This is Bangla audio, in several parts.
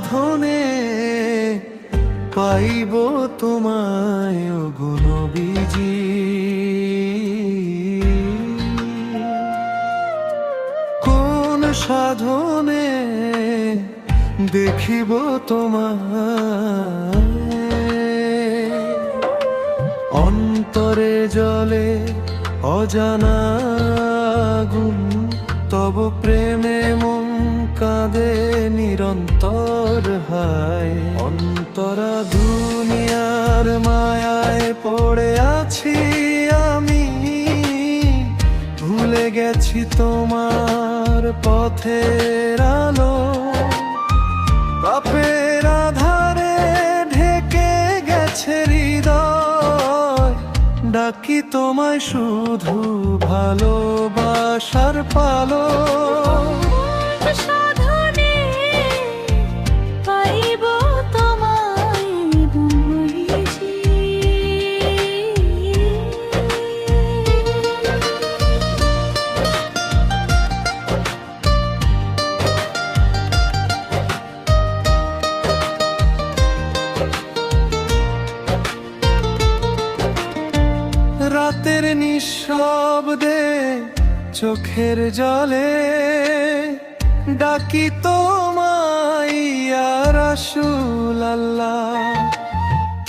সাধনে পাইব তোমায় ওগো নবীজি। কোন সাধনে দেখিব তোমায়, অন্তরে জলে অজানা গুণ, তব প্রেমে মন কাঁদে নিরন্তর হায়। অন্তরা দুনিয়ার মায়ায় পড়ে আছি আমি, ভুলে গেছি তোমার পথের আলো। পাপের আধারে ঢেকে গেছে হৃদয়, ডাকি তোমায় শুধু ভালোবাসার পালো। সাধনে পাইব তোমায় নবীজি। রাতের নিঃশব্দে চোখের জলে ডাকি তোমায় ইয়া রাসূলুল্লাহ।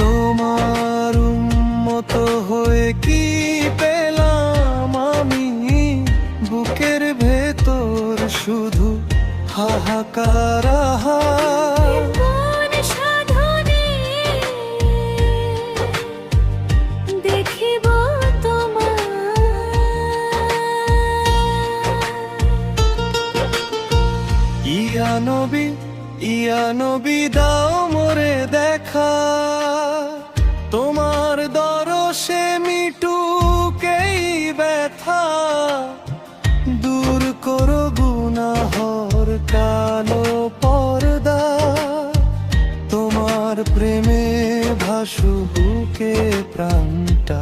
তোমার উম্মত হয়ে কি পেলাম আমি, বুকের ভেতর শুধু হাহাকার। কোন সাধনে দেখিব ইয়া নবী দাও মোরে দেখা, তোমার দরশে মিটুক এই ব্যথা। দূর করো গুনাহর কালো পর্দা, তোমার প্রেমে ভাসুকে প্রাণটা।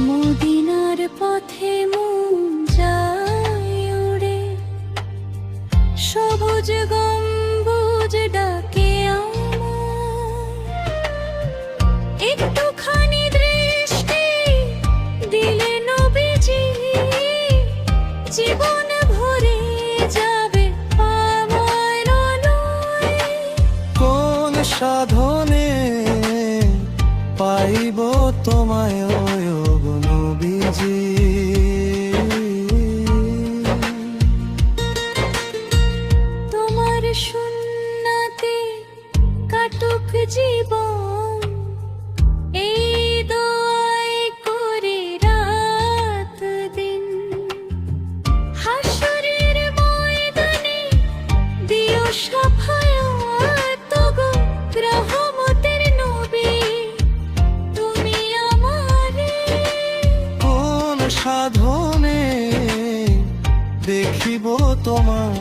মদিনার পথে মন যায় উড়ে, সবুজ গম্বুজ ডাকে আমায়। একটুখানি দৃষ্টি দিলে নবীজি, জীবন ভরে যাবে আমার আলোয়। কোন সাধনে পাইব তোমায় ওগো নবীজি। তোমার সুন্নাতে কাটুক জীবন, এই দোয়াই করে রাত দিন। হাসরের ময়দানে দিও শাফায়াত গো রহমতের নবী, তুমি আমারে। কোন সাধনে দেখিব তোমায়